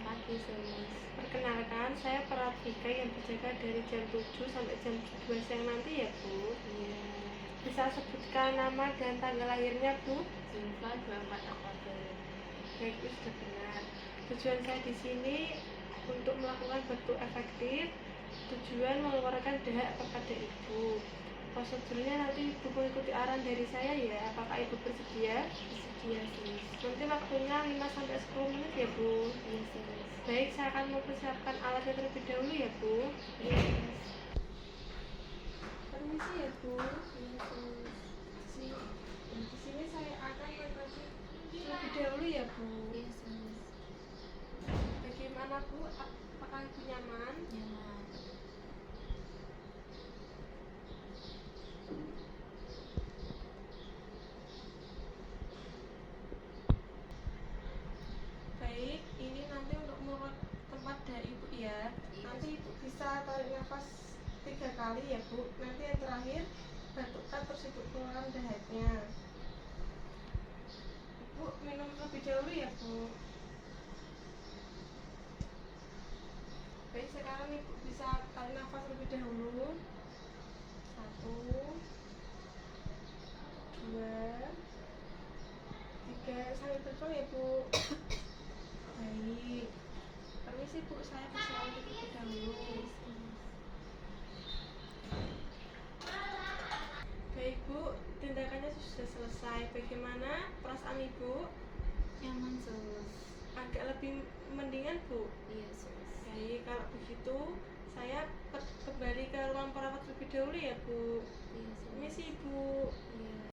pagi, Sus. Perkenalkan, saya perawat Vika yang berjaga dari jam 7 sampai jam 2 siang nanti ya, Bu. Iya. Bisa sebutkan nama dan tanggal lahirnya, Bu? Zulfa 24 Oktober. Baik, itu sudah benar. Tujuan saya di sini untuk melakukan bentuk efektif, tujuan mengeluarkan dahak kepada Ibu. Prosedurnya nanti Ibu mengikuti arahan dari saya ya. Apakah Ibu bersedia? Bersedia, Sus. Nanti waktunya 5-10 menit ya, Bu. Iya, Sus. Baik, saya akan mempersiapkan alatnya terlebih dahulu ya, Bu. Iya, Sus. Permisi ya, Bu. Iya, Sus. Di sini saya akan mengoperasi terlebih dahulu ya, Bu. Iya, Sus. Bagaimana, Bu? Apakah Ibu nyaman? Nyaman. Baik, ini nanti untuk tempat dahak Ibu ya. Nanti Ibu bisa tarik nafas 3 kali ya, Bu. Nanti yang terakhir batukkan terus Ibu keluarkan dahaknya. Ibu minum terlebih dahulu ya, Bu. Baik, sekarang Ibu bisa tarik nafas terlebih dahulu. 1, 2, 3, sambil berpeluang ya, Bu. Baik, permisi Bu, saya persilakan terlebih dahulu. Baik Bu, tindakannya sudah selesai. Bagaimana perasaan Ibu? Nyaman, Sus. Agak lebih mendingan Bu? Iya, Sus. Baik, kalau begitu saya kembali ke ruang perawat terlebih dahulu ya Bu. Iya, Sus. Permisi Ibu. Iya.